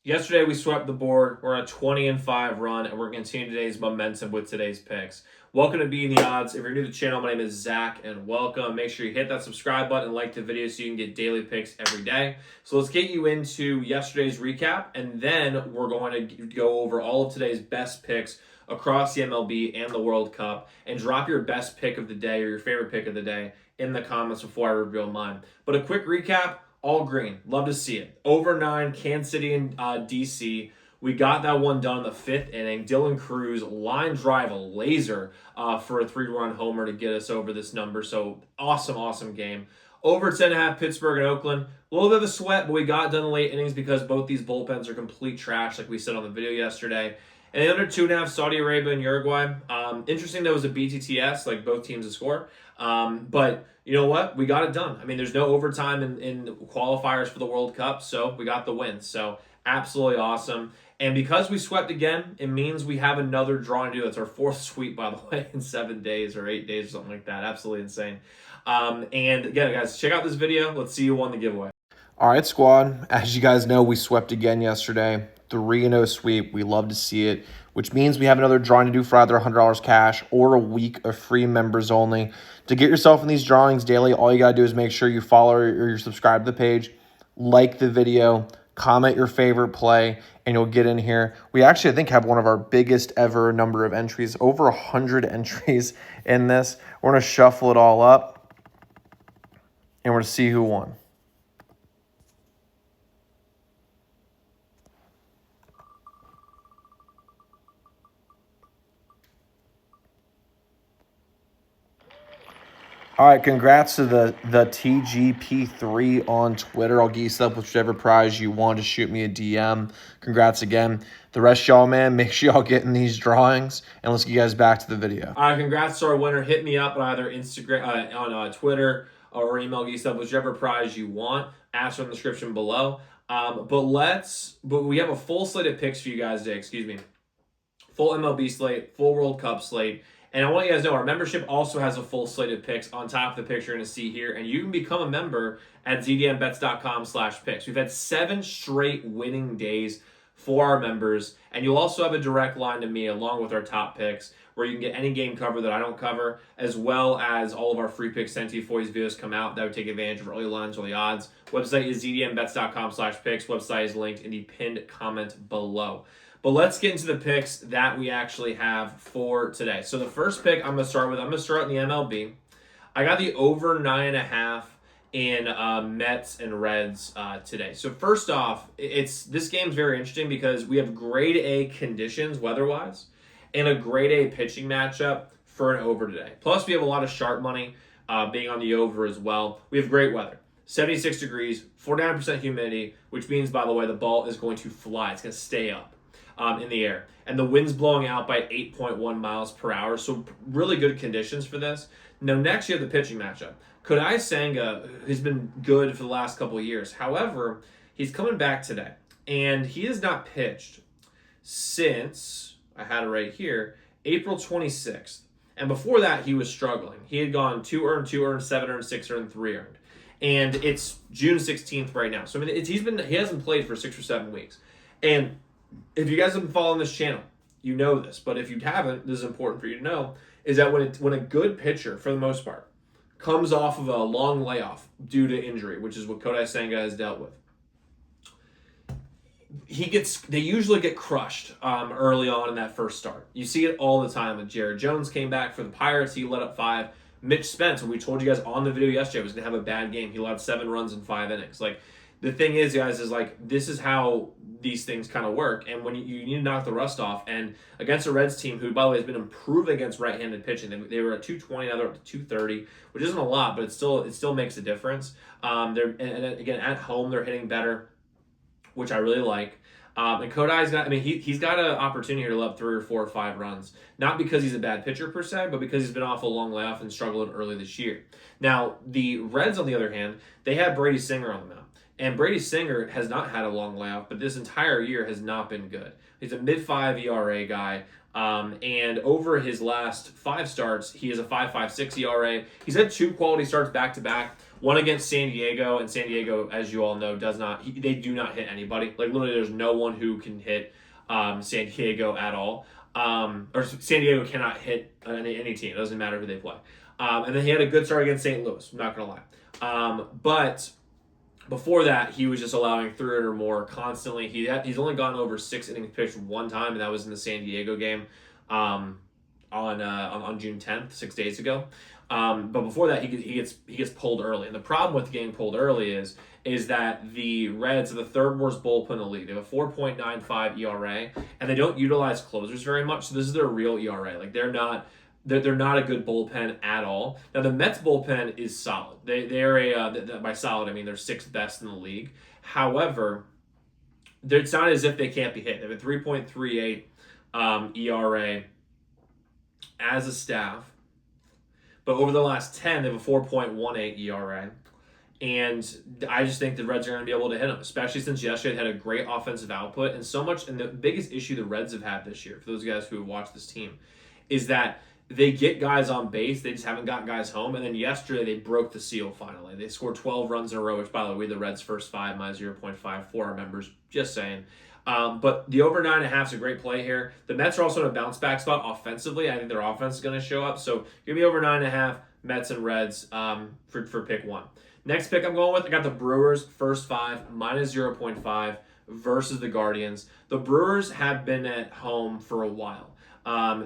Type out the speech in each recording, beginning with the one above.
Yesterday, we swept the board. We're on a 20-5 run, and we're continuing today's momentum with today's picks. Welcome to Being the Odds. If you're new to the channel, my name is Zach, and welcome. Make sure you hit that subscribe button and like the video so you can get daily picks every day. So let's get you into yesterday's recap, and then we're going to go over all of today's best picks across the MLB and the World Cup, and drop your best pick of the day or your favorite pick of the day in the comments before I reveal mine. But a quick recap. All green. Love to see it. Over 9, Kansas City and DC. We got that one done in the 5th inning. Dylan Cruz line drive a laser for a 3-run homer to get us over this number. So awesome game. Over 10.5, Pittsburgh and Oakland. A little bit of a sweat, but we got done in the late innings because both these bullpens are complete trash, like we said on the video yesterday. And the under 2.5, Saudi Arabia and Uruguay. Interesting that was a BTTS, like both teams to score. But you know what? We got it done. I mean, there's no overtime in qualifiers for the World Cup, so we got the win. So absolutely awesome. And because we swept again, it means we have another draw to do. It's our 4th sweep, by the way, in 7 days or 8 days or something like that. Absolutely insane. And again, guys, check out this video. Let's see who won the giveaway. All right, squad. As you guys know, we swept again yesterday. 3-0 sweep. We love to see it, which means we have another drawing to do for either $100 cash or a week of free members only. To get yourself in these drawings daily, all you got to do is make sure you follow or you're subscribed to the page, like the video, comment your favorite play, and you'll get in here. We actually, I think, have one of our biggest ever number of entries, over 100 entries in this. We're going to shuffle it all up, and we're going to see who won. All right, congrats to the TGP3 on Twitter. I'll get you set up with whichever prize you want. Just shoot me a DM. Congrats again. The rest of y'all, man, make sure y'all get in these drawings, and let's get you guys back to the video. All right, congrats to our winner. Hit me up on either Instagram, on Twitter, or email. Get you set up with whichever prize you want. Ask in the description below. But we have a full slate of picks for you guys today. Excuse me. Full MLB slate, full World Cup slate. And I want you guys to know our membership also has a full slate of picks on top of the picks you're going to see here. And you can become a member at zdmbets.com/picks. We've had 7 straight winning days for our members. And you'll also have a direct line to me along with our top picks where you can get any game cover that I don't cover, as well as all of our free picks sent to you before these videos come out. That would take advantage of early lines, early odds. Website is zdmbets.com/picks. Website is linked in the pinned comment below. But let's get into the picks that we actually have for today. So the first pick I'm going to start with, I'm going to start in the MLB. I got the over 9.5 in Mets and Reds today. So first off, this game's very interesting because we have grade A conditions weather-wise and a grade A pitching matchup for an over today. Plus, we have a lot of sharp money being on the over as well. We have great weather. 76 degrees, 49% humidity, which means, by the way, the ball is going to fly. It's going to stay up in the air. And the wind's blowing out by 8.1 miles per hour. So really good conditions for this. Now, next you have the pitching matchup. Kodai Senga has been good for the last couple of years. However, he's coming back today. And he has not pitched since, I had it right here, April 26th. And before that, he was struggling. He had gone 2 earned, 2 earned, 7 earned, 6 earned, 3 earned. And it's June 16th right now. So I mean, he hasn't played for 6 or 7 weeks. And if you guys have been following this channel, you know this. But if you haven't, this is important for you to know, is that when a good pitcher, for the most part, comes off of a long layoff due to injury, which is what Kodai Senga has dealt with, they usually get crushed early on in that first start. You see it all the time. When Jared Jones came back for the Pirates, he let up 5. Mitch Spence, when we told you guys on the video yesterday, was going to have a bad game. He allowed 7 runs in 5 innings. Like, the thing is, guys, is like this is how these things kind of work. And when you need to knock the rust off, and against a Reds team who, by the way, has been improving against right-handed pitching, they were at 220, now they're up to 230, which isn't a lot, but it still makes a difference. And again, at home they're hitting better, which I really like. And Kodai's got, I mean, he's got an opportunity here to let up 3 or 4 or 5 runs. Not because he's a bad pitcher per se, but because he's been off a long layoff and struggled early this year. Now, the Reds, on the other hand, they had Brady Singer on the mound. And Brady Singer has not had a long layoff, but this entire year has not been good. He's a mid-5 ERA guy. And over his last 5 starts, he has a 5.56 ERA. He's had 2 quality starts back to back. One against San Diego, and San Diego, as you all know, they do not hit anybody. Like literally, there's no one who can hit San Diego at all. Or San Diego cannot hit any team. It doesn't matter who they play. And then he had a good start against St. Louis. I'm not gonna lie. But before that, he was just allowing 300 or more constantly. He's only gone over 6 innings pitched one time, and that was in the San Diego game on June 10th, 6 days ago. But before that, he gets pulled early, and the problem with getting pulled early is that the Reds are the 3rd worst bullpen in the league. They have a 4.95 ERA, and they don't utilize closers very much. So this is their real ERA. Like they're not a good bullpen at all. Now the Mets bullpen is solid. They're by solid I mean they're 6th best in the league. However, it's not as if they can't be hit. They have a 3.38 ERA as a staff, but over the last 10 they have a 4.18 ERA. And I just think the Reds are going to be able to hit them, especially since yesterday they had a great offensive output. And the biggest issue the Reds have had this year, for those guys who have watched this team, is that they get guys on base, they just haven't got guys home. And then yesterday they broke the seal finally. They scored 12 runs in a row, which, by the way, the Reds' first 5 minus 0.5 for our members. Just saying. But the over 9.5 is a great play here. The Mets are also in a bounce back spot offensively. I think their offense is going to show up. So give me over 9.5, Mets and Reds for pick 1. Next pick I'm going with, I got the Brewers first 5 minus 0.5 versus the Guardians. The Brewers have been at home for a while.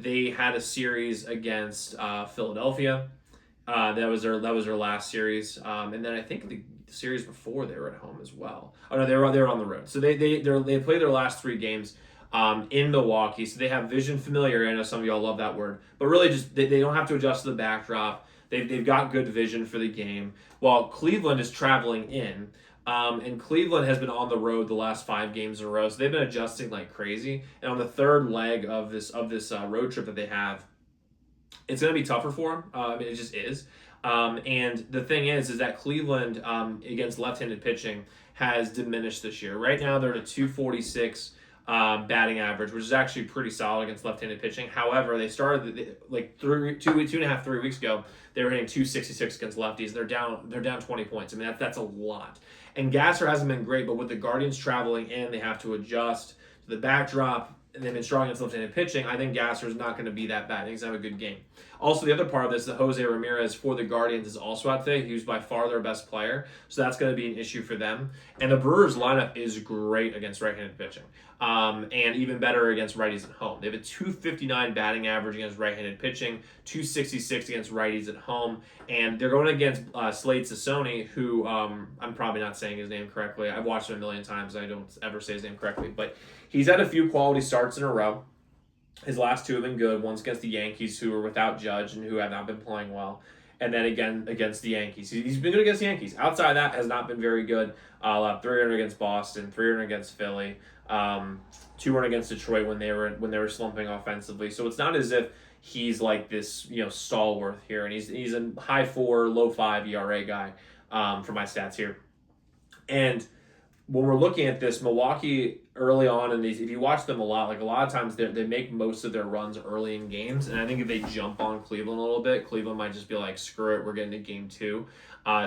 They had a series against Philadelphia. That was their last series. And then I think the series before they were at home as well. Oh no, they were on the road. So they played their last 3 games in Milwaukee. So they have vision familiarity. I know some of y'all love that word, but really just they don't have to adjust to the backdrop. They've got good vision for the game. While Cleveland is traveling in, and Cleveland has been on the road the last 5 games in a row, so they've been adjusting like crazy. And on the 3rd leg of this road trip that they have, it's going to be tougher for them. I mean, it just is. And the thing is that Cleveland against left-handed pitching has diminished this year. Right now, they're at a 246 batting average, which is actually pretty solid against left-handed pitching. However, they started like 3 weeks ago. They were hitting 266 against lefties. They're down 20 points. I mean that's a lot. And Gasser hasn't been great, but with the Guardians traveling in, they have to adjust to the backdrop. And they've been strong against left-handed pitching. I think Gasser is not going to be that bad. I think he's going to have a good game. Also, the other part of this, that Jose Ramirez for the Guardians is also out today. He was by far their best player, so that's going to be an issue for them. And the Brewers lineup is great against right-handed pitching, and even better against righties at home. They have a 259 batting average against right-handed pitching, 266 against righties at home, and they're going against Slade Sassoni, who I'm probably not saying his name correctly. I've watched him a million times. I don't ever say his name correctly, but he's had a few quality starts in a row. His last 2 have been good. One's against the Yankees, who are without Judge and who have not been playing well. And then again against the Yankees. He's been good against the Yankees. Outside of that, has not been very good. 300 against Boston, 300 against Philly, 200 against Detroit when they were slumping offensively. So it's not as if he's like this, stalwart here. And he's a high 4, low 5 ERA guy for my stats here. And when we're looking at this, Milwaukee early on in these, if you watch them a lot of times they make most of their runs early in games. And I think if they jump on Cleveland a little bit, Cleveland might just be like, screw it, we're getting to game 2.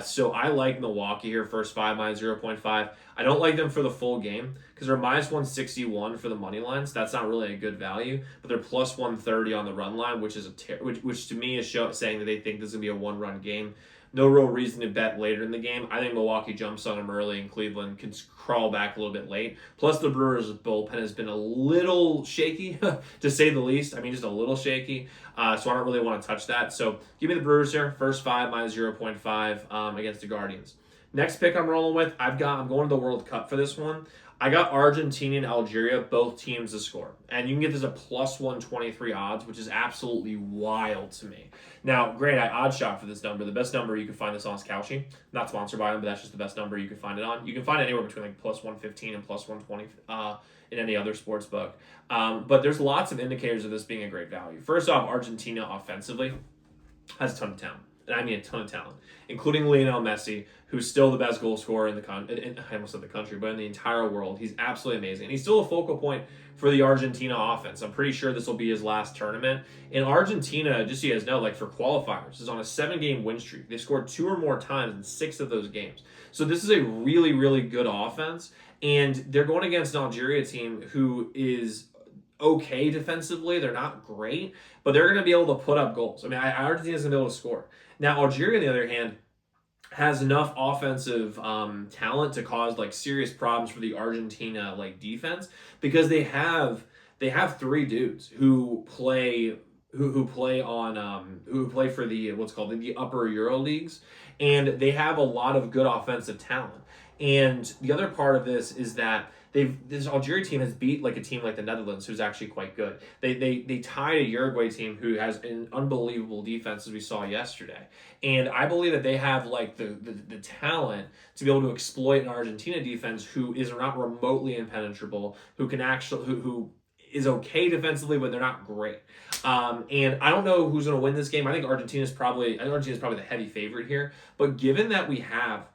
So I like Milwaukee here, first 5 minus 0.5. I don't like them for the full game because they're minus 161 for the money lines. That's not really a good value, but they're plus 130 on the run line, which is which to me is saying that they think this is going to be a 1-run game. No real reason to bet later in the game. I think Milwaukee jumps on them early and Cleveland can crawl back a little bit late. Plus, the Brewers' bullpen has been a little shaky, to say the least. I mean, just a little shaky. So I don't really want to touch that. So give me the Brewers here. First 5 minus 0.5 against the Guardians. Next pick I'm rolling with, I'm going to the World Cup for this one. I got Argentina and Algeria, both teams to score. And you can get this at plus 123 odds, which is absolutely wild to me. Now, granted, I odd shot for this number. The best number you can find this on is Kalshi. Not sponsored by them, but that's just the best number you can find it on. You can find it anywhere between like plus 115 and plus 120 in any other sports book. But there's lots of indicators of this being a great value. First off, Argentina offensively has a ton of talent. and I mean a ton of talent, including Lionel Messi, who's still the best goal scorer in the I almost said the country, but in the entire world. He's absolutely amazing. And he's still a focal point for the Argentina offense. I'm pretty sure this will be his last tournament. In Argentina, just so you guys know, like for qualifiers, is on a 7-game win streak. They've scored 2 or more times in 6 of those games. So this is a really, really good offense. And they're going against an Algeria team who is okay defensively. They're not great, but they're going to be able to put up goals. I mean, Argentina's going to be able to score. Now, Algeria, on the other hand, has enough offensive talent to cause like serious problems for the Argentina like defense, because they have 3 dudes who play who play on who play for the what's called the upper Euro leagues, and they have a lot of good offensive talent. And the other part of this is that this Algeria team has beat like a team like the Netherlands, who's actually quite good. They tied a Uruguay team who has an unbelievable defense, as we saw yesterday. And I believe that they have like the talent to be able to exploit an Argentina defense who is not remotely impenetrable, who can actually who is okay defensively, but they're not great. And I don't know who's going to win this game. I think Argentina's probably the heavy favorite here. But given that we have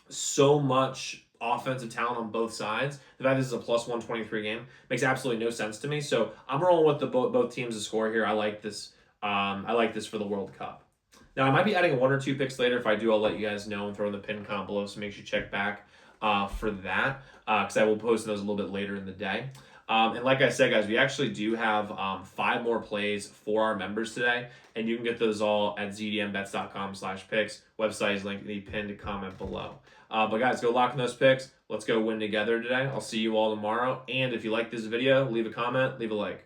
so much offensive talent on both sides, the fact this is a plus 123 game makes absolutely no sense to me. So I'm rolling with the both teams to score here. I like this. I like this for the World Cup. Now I might be adding 1 or 2 picks later. If I do, I'll let you guys know and throw in the pin comp below. So make sure you check back for that, because I will post those a little bit later in the day. And like I said, guys, we actually do have 5 more plays for our members today, and you can get those all at zdmbets.com/picks. Website is linked in the pinned comment below. But guys, go lock in those picks. Let's go win together today. I'll see you all tomorrow. And if you like this video, leave a comment, leave a like.